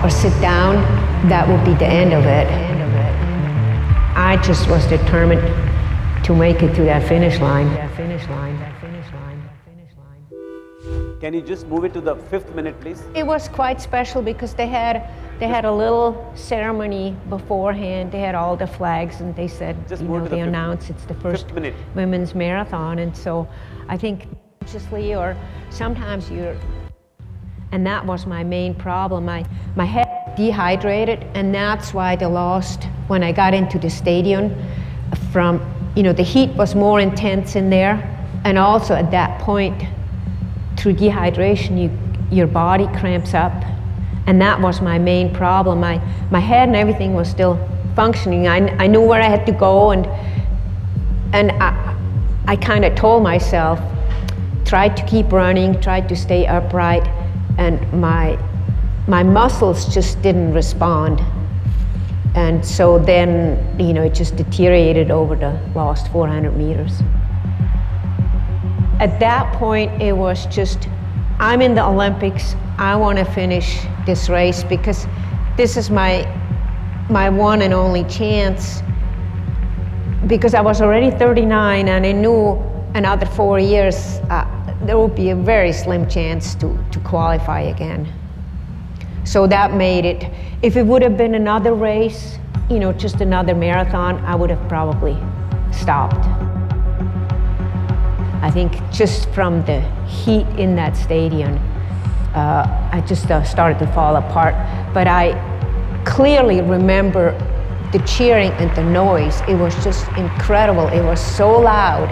or sit down, that would be the end of it. I just was determined to make it to that finish line. Can you just move it to the 5th minute, please? It was quite special because they had a little ceremony beforehand. They had all the flags, and they said, you know, they announced it's the first women's marathon, and so I think consciously or sometimes and that was my main problem. My head dehydrated, and that's why they lost when I got into the stadium. From, you know, the heat was more intense in there, and also at that point, through dehydration, your body cramps up, and that was my main problem. My head and everything was still functioning. I knew where I had to go, and I kind of told myself, try to keep running, try to stay upright, and my muscles just didn't respond. And so then, you know, it just deteriorated over the last 400 meters. At that point, it was just, I'm in the Olympics, I want to finish this race because this is my one and only chance, because I was already 39 and I knew another 4 years there would be a very slim chance to qualify again. So that made it, if it would have been another race, you know, just another marathon, I would have probably stopped. I think just from the heat in that stadium, I just started to fall apart. But I clearly remember the cheering and the noise. It was just incredible. It was so loud.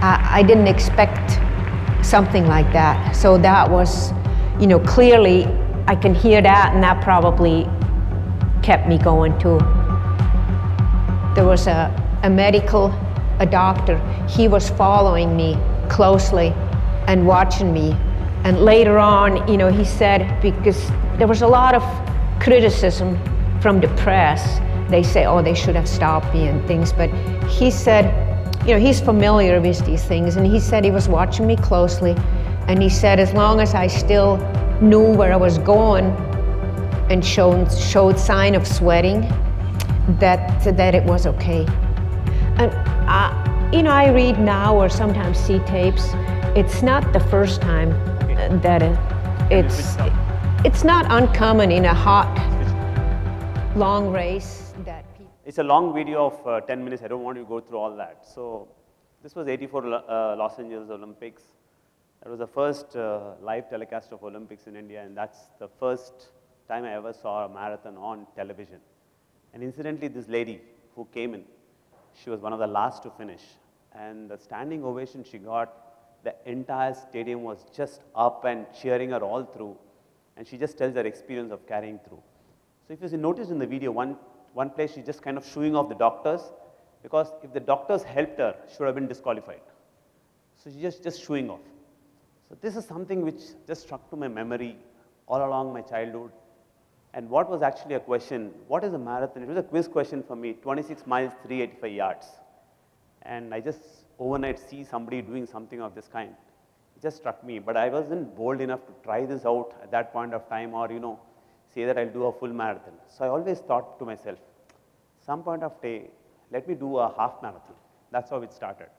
I didn't expect something like that. So that was, you know, clearly I can hear that, and that probably kept me going too. There was a doctor, he was following me closely and watching me. And later on, you know, he said, because there was a lot of criticism from the press, they say, oh, they should have stopped me and things, but he said, you know, he's familiar with these things, and he said he was watching me closely, and he said as long as I still knew where I was going and showed sign of sweating, that it was okay. And you know, I read now or sometimes see tapes. It's not the first time that it's not uncommon in a hot, long race that people. It's a long video of 10 minutes. I don't want you to go through all that. So this was '84 Los Angeles Olympics. That was the first live telecast of Olympics in India, and that's the first time I ever saw a marathon on television. And incidentally, this lady who came in, she was one of the last to finish. And the standing ovation she got, the entire stadium was just up and cheering her all through. And she just tells her experience of carrying through. So if you notice in the video, one place she's just kind of shooing off the doctors, because if the doctors helped her, she would have been disqualified. So she's just showing off. So this is something which just struck to my memory all along my childhood. And what was actually a question, what is a marathon? It was a quiz question for me, 26 miles, 385 yards. And I just overnight see somebody doing something of this kind. It just struck me, but I wasn't bold enough to try this out at that point of time, or, you know, say that I'll do a full marathon. So I always thought to myself, some point of day, let me do a half marathon. That's how it started.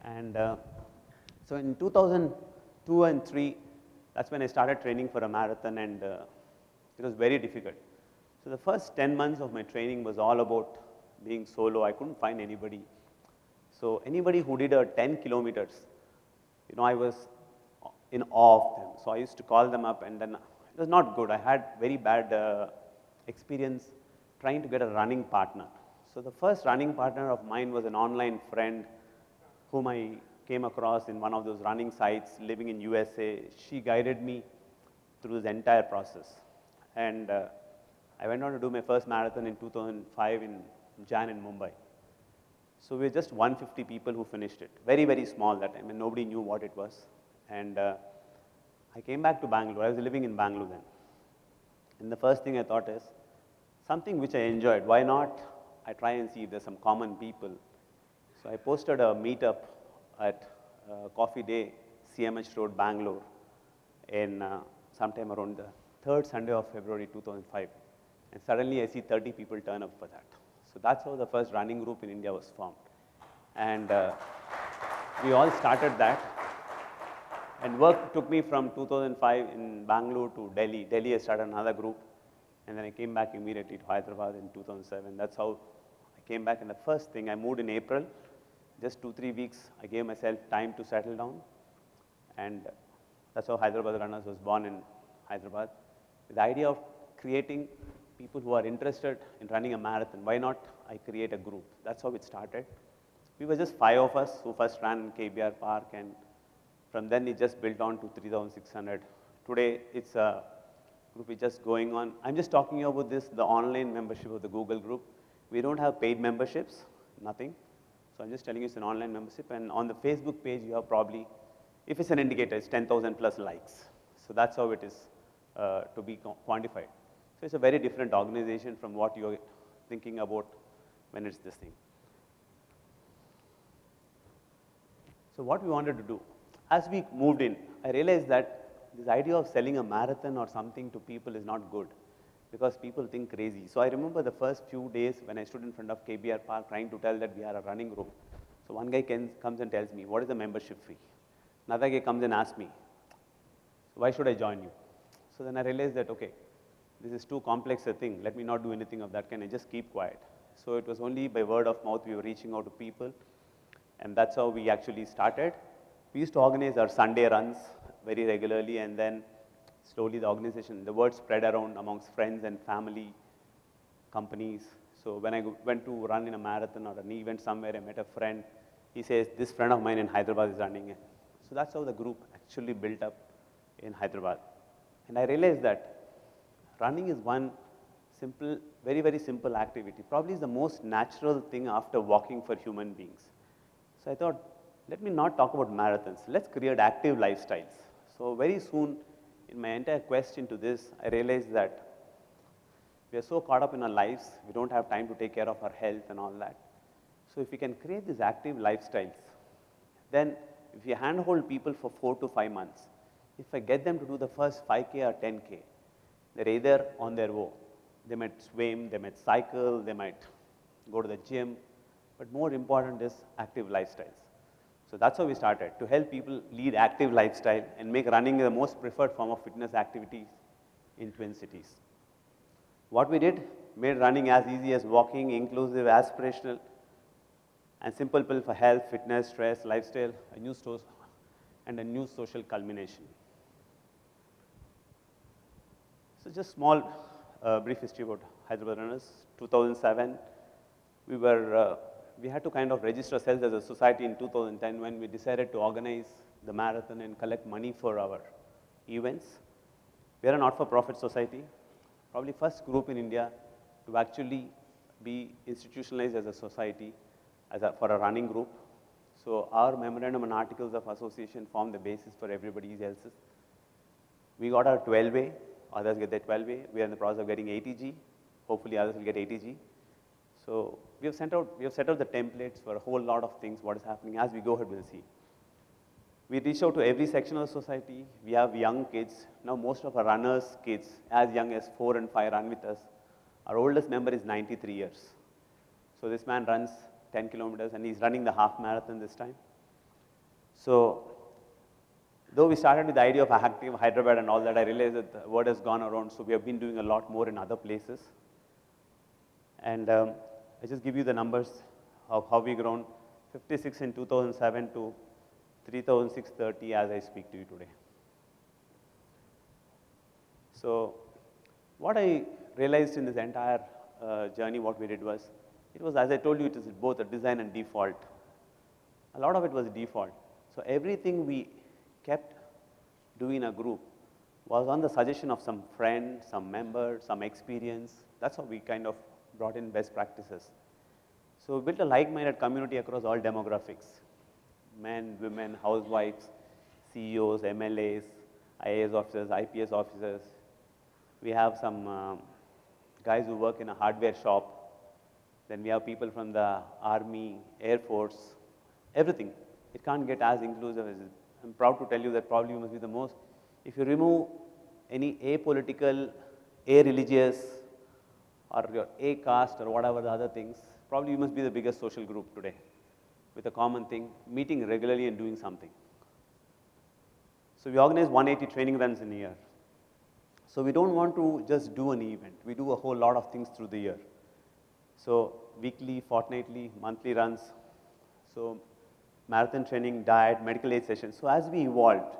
And so in 2002 and 3, that's when I started training for a marathon, and it was very difficult. So the first 10 months of my training was all about being solo. I couldn't find anybody. So anybody who did a 10 kilometers, you know, I was in awe of them. So I used to call them up, and then it was not good. I had very bad experience trying to get a running partner. So the first running partner of mine was an online friend whom I came across in one of those running sites living in USA. She guided me through this entire process. And I went on to do my first marathon in 2005 in GYAN in Mumbai. So we were just 150 people who finished it. Very, very small that time, and nobody knew what it was. And I came back to Bangalore. I was living in Bangalore then. And the first thing I thought is, something which I enjoyed, why not I try and see if there's some common people. So I posted a meetup at Coffee Day, CMH Road, Bangalore, in sometime around the 3rd Sunday of February 2005. And suddenly I see 30 people turn up for that. So that's how the first running group in India was formed. And we all started that. And work took me from 2005 in Bangalore to Delhi. Delhi, I started another group. And then I came back immediately to Hyderabad in 2007. That's how I came back. And the first thing, I moved in April. Just 2-3 weeks, I gave myself time to settle down. And that's how Hyderabad Runners was born in Hyderabad. With the idea of creating people who are interested in running a marathon. Why not I create a group? That's how it started. We were just 5 of us who first ran in KBR Park, and from then it just built on to 3,600. Today it's a group is just going on. I'm just talking about this, the online membership of the Google group. We don't have paid memberships, nothing. So I'm just telling you it's an online membership, and on the Facebook page you have probably, if it's an indicator, it's 10,000 plus likes. So that's how it is to be quantified. So it's a very different organization from what you're thinking about when it's this thing. So what we wanted to do, as we moved in, I realized that this idea of selling a marathon or something to people is not good because people think crazy. So I remember the first few days when I stood in front of KBR Park trying to tell that we are a running group. So one guy comes and tells me, what is the membership fee? Another guy comes and asks me, why should I join you? So then I realized that, okay, this is too complex a thing. Let me not do anything of that kind. I just keep quiet. So it was only by word of mouth we were reaching out to people. And that's how we actually started. We used to organize our Sunday runs very regularly, and then slowly the organization, the word spread around amongst friends and family, companies. So when I went to run in a marathon or an event somewhere, I met a friend. He says, this friend of mine in Hyderabad is running it. So that's how the group actually built up in Hyderabad. And I realized that running is one simple, very, very simple activity. Probably is the most natural thing after walking for human beings. So I thought, let me not talk about marathons. Let's create active lifestyles. So very soon, in my entire quest into this, I realized that we are so caught up in our lives, we don't have time to take care of our health and all that. So if we can create these active lifestyles, then if you handhold people for 4 to 5 months, if I get them to do the first 5K or 10K, they're either on their own. They might swim, they might cycle, they might go to the gym, but more important is active lifestyles. So that's how we started, to help people lead active lifestyle and make running the most preferred form of fitness activities in Twin Cities. What we did, made running as easy as walking, inclusive, aspirational, and simple pill for health, fitness, stress, lifestyle, a new source, and a new social culmination. So just small brief history about Hyderabad Runners. 2007, we had to kind of register ourselves as a society in 2010 when we decided to organize the marathon and collect money for our events. We are a not-for-profit society, probably first group in India to actually be institutionalized as a society for a running group. So our memorandum and articles of association form the basis for everybody else's. We got our 12A, others get their 12A. We are in the process of getting ATG. Hopefully others will get ATG. So we have set out the templates for a whole lot of things, what is happening. As we go ahead, we'll see. We reach out to every section of the society. We have young kids. Now most of our runners' kids, as young as 4 and 5, run with us. Our oldest member is 93 years. So this man runs 10 kilometers and he's running the half marathon this time. So though we started with the idea of active Hyderabad and all that, I realized that the word has gone around. So we have been doing a lot more in other places. And I just give you the numbers of how we grown, 56 in 2007 to 3,630 as I speak to you today. So what I realized in this entire journey, what we did was, it was, as I told you, it is both a design and default. A lot of it was default. So everything we kept doing in a group was on the suggestion of some friend, some member, some experience. That's how we kind of brought in best practices. So we built a like-minded community across all demographics. Men, women, housewives, CEOs, MLAs, IAS officers, IPS officers. We have some guys who work in a hardware shop. Then we have people from the Army, Air Force, everything. It can't get as inclusive as it. I'm proud to tell you that probably you must be the most, if you remove any apolitical, a-religious, or your a-caste or whatever the other things, probably you must be the biggest social group today with a common thing, meeting regularly and doing something. So we organize 180 training runs in a year. So we don't want to just do an event. We do a whole lot of things through the year. So weekly, fortnightly, monthly runs. So marathon training, diet, medical aid sessions. So as we evolved,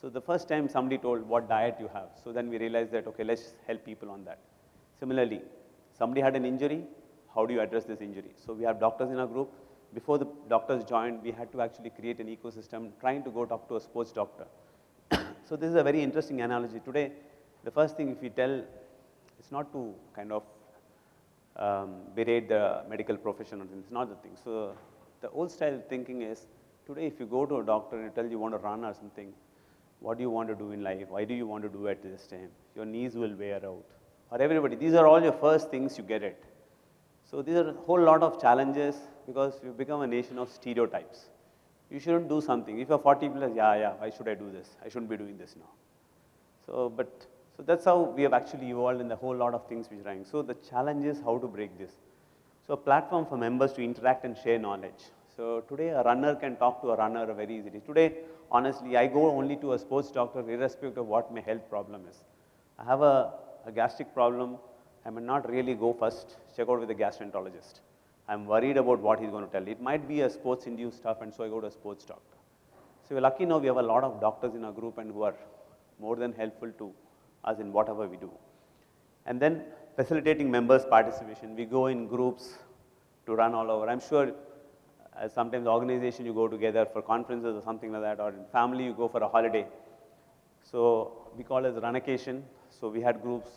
so the first time somebody told what diet you have. So then we realized that, okay, let's help people on that. Similarly, somebody had an injury, how do you address this injury? So we have doctors in our group. Before the doctors joined, we had to actually create an ecosystem, trying to go talk to a sports doctor. So this is a very interesting analogy. Today, the first thing if we tell, it's not to kind of berate the medical profession, it's not the thing. So the old style thinking is, today if you go to a doctor and you tell you want to run or something, what do you want to do in life? Why do you want to do at this time? Your knees will wear out. Or everybody, these are all your first things you get it. So these are a whole lot of challenges because we've become a nation of stereotypes. You shouldn't do something. If you're 40 plus, yeah, why should I do this? I shouldn't be doing this now. So that's how we have actually evolved in the whole lot of things which are running. So the challenge is how to break this. So a platform for members to interact and share knowledge. So today a runner can talk to a runner very easily. Today, honestly, I go only to a sports doctor irrespective of what my health problem is. I have a gastric problem. I may not really go first, check out with a gastroenterologist. I'm worried about what he's going to tell. It might be a sports-induced stuff, and so I go to a sports doctor. So we're lucky now we have a lot of doctors in our group and who are more than helpful to us in whatever we do. And then facilitating members' participation. We go in groups to run all over. I'm sure sometimes organization you go together for conferences or something like that, or in family you go for a holiday. So we call it runcation. So we had groups.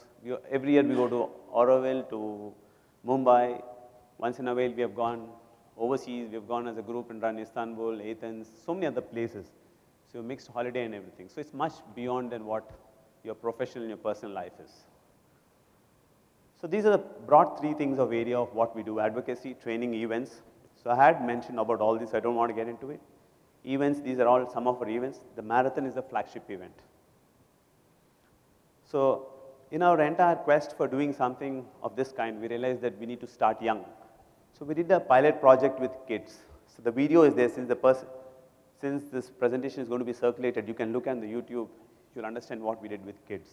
Every year we go to Auroville, to Mumbai. Once in a while we have gone overseas. We have gone as a group and run Istanbul, Athens, so many other places. So mixed holiday and everything. So it's much beyond than what your professional and your personal life is. So these are the broad three things of area of what we do: advocacy, training, events. So I had mentioned about all this. I don't want to get into it. Events, these are all some of our events. The marathon is the flagship event. So in our entire quest for doing something of this kind, we realized that we need to start young. So we did a pilot project with kids. So the video is there. Since this presentation is going to be circulated, you can look at the YouTube. You'll understand what we did with kids.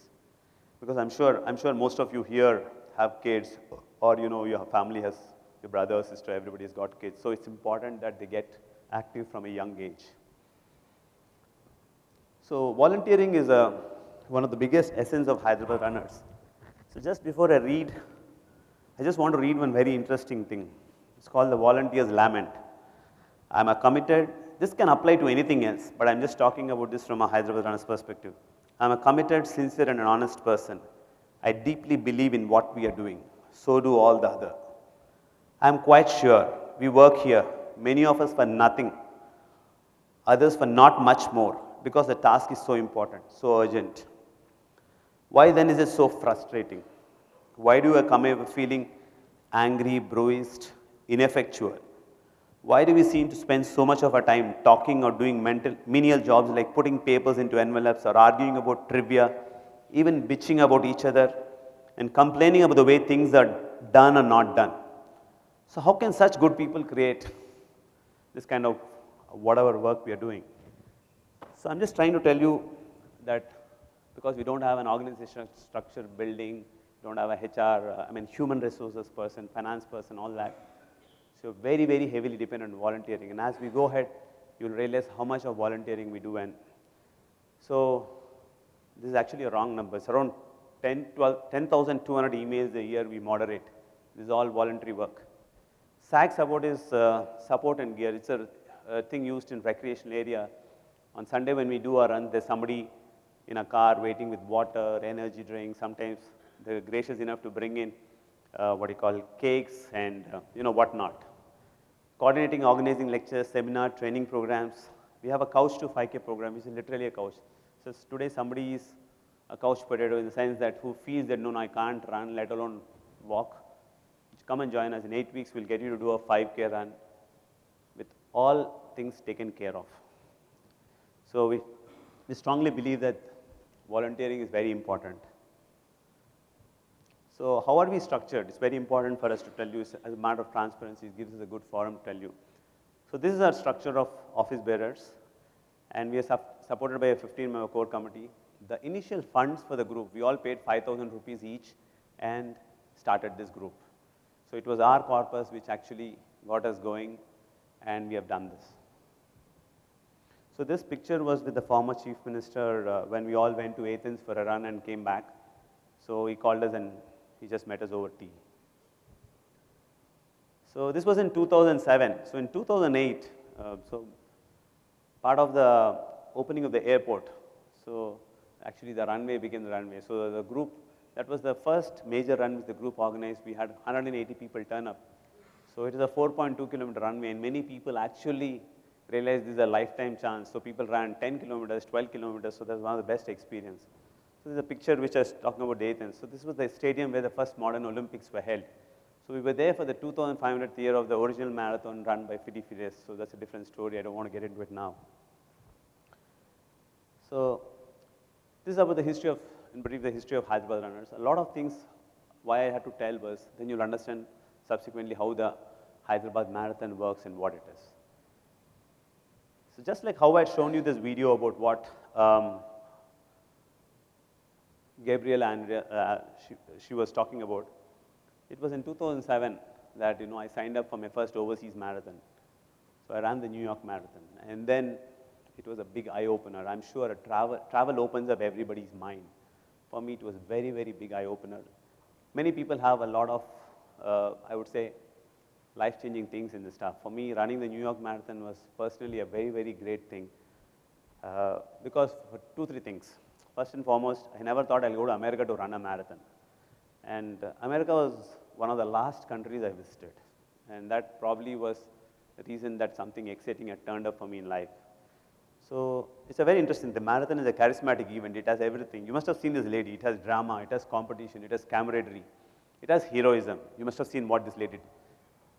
Because I'm sure most of you here have kids, or your family has, your brother or sister, everybody has got kids. So it's important that they get active from a young age. So volunteering is one of the biggest essence of Hyderabad runners. So just before I read, I just want to read one very interesting thing. It's called the Volunteer's Lament. I'm a committed, this can apply to anything else, but I'm just talking about this from a Hyderabad runner's perspective. I'm a committed, sincere and an honest person. I deeply believe in what we are doing. So do all the other. I'm quite sure we work here, many of us for nothing, others for not much more, because the task is so important, so urgent. Why then is it so frustrating? Why do I come away feeling angry, bruised, ineffectual? Why do we seem to spend so much of our time talking or doing menial jobs like putting papers into envelopes or arguing about trivia, even bitching about each other and complaining about the way things are done or not done? So how can such good people create this kind of whatever work we are doing? So I'm just trying to tell you that because we don't have an organizational structure building, don't have a HR, human resources person, finance person, all that. So very, very heavily dependent on volunteering. And as we go ahead, you'll realize how much of volunteering we do. And so this is actually a wrong number. It's around 10,200 emails a year we moderate. This is all voluntary work. SAG support is support and gear. It's a thing used in recreational area. On Sunday when we do our run, there's somebody in a car waiting with water, energy drinks. Sometimes they're gracious enough to bring in cakes and whatnot. Coordinating, organizing lectures, seminar, training programs. We have a couch to 5K program, which is literally a couch. So today somebody is a couch potato in the sense that who feels that no, I can't run, let alone walk. Come and join us. In 8 weeks, we'll get you to do a 5K run with all things taken care of. So we strongly believe that volunteering is very important. So how are we structured? It's very important for us to tell you, as a matter of transparency, it gives us a good forum to tell you. So this is our structure of office bearers, and we are supported by a 15-member core committee. The initial funds for the group, we all paid 5,000 rupees each and started this group. So it was our corpus which actually got us going, and we have done this. So this picture was with the former Chief Minister when we all went to Athens for a run and came back. So he called us and he just met us over tea. So this was in 2007. So in 2008, so part of the opening of the airport, so actually the runway became the runway. So the group, that was the first major run which the group organized. We had 180 people turn up. So it is a 4.2-kilometer runway, and many people actually realized this is a lifetime chance. So people ran 10 kilometers, 12 kilometers, so that was one of the best experience. So this is a picture which I was talking about Athens. So this was the stadium where the first modern Olympics were held. So we were there for the 2,500th year of the original marathon run by Fides. So that's a different story. I don't want to get into it now. So this is about the history of, in brief, the history of Hyderabad runners. A lot of things why I had to tell was, then you'll understand subsequently how the Hyderabad marathon works and what it is. So just like how I had shown you this video about what Gabrielle and she was talking about, it was in 2007 that I signed up for my first overseas marathon. So I ran the New York Marathon, and then it was a big eye-opener. I'm sure travel opens up everybody's mind. For me, it was very, very big eye-opener. Many people have a lot of, I would say, life-changing things in this stuff. For me, running the New York Marathon was personally a very, very great thing because for 2-3 things. First and foremost, I never thought I'll go to America to run a marathon. And America was one of the last countries I visited. And that probably was the reason that something exciting had turned up for me in life. So it's a very interesting, the marathon is a charismatic event. It has everything. You must have seen this lady. It has drama, it has competition, it has camaraderie, it has heroism. You must have seen what this lady did.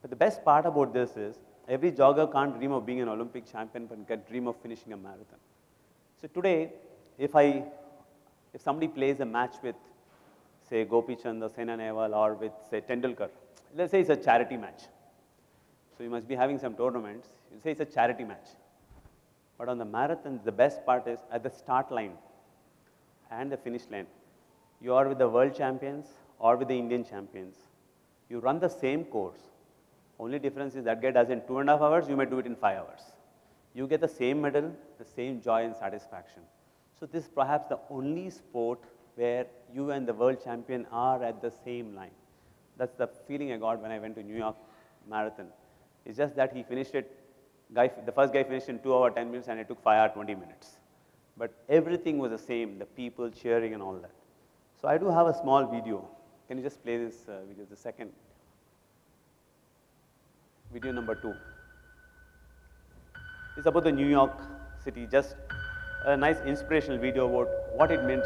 But the best part about this is, every jogger can't dream of being an Olympic champion, but can dream of finishing a marathon. So today, if somebody plays a match with, say, Gopi Chand or Saina Nehwal, or with, say, Tendulkar, let's say it's a charity match. So you must be having some tournaments. You say it's a charity match. But on the marathon, the best part is at the start line and the finish line, you are with the world champions or with the Indian champions. You run the same course. Only difference is that guy does it in 2.5 hours, you may do it in 5 hours. You get the same medal, the same joy and satisfaction. So this is perhaps the only sport where you and the world champion are at the same line. That's the feeling I got when I went to New York Marathon. It's just that he finished it, the first guy finished in 2 hours, 10 minutes, and it took 5 hours, 20 minutes. But everything was the same, the people cheering and all that. So I do have a small video. Can you just play this video, the second? Video number 2. It's about the New York City, just a nice inspirational video about what it means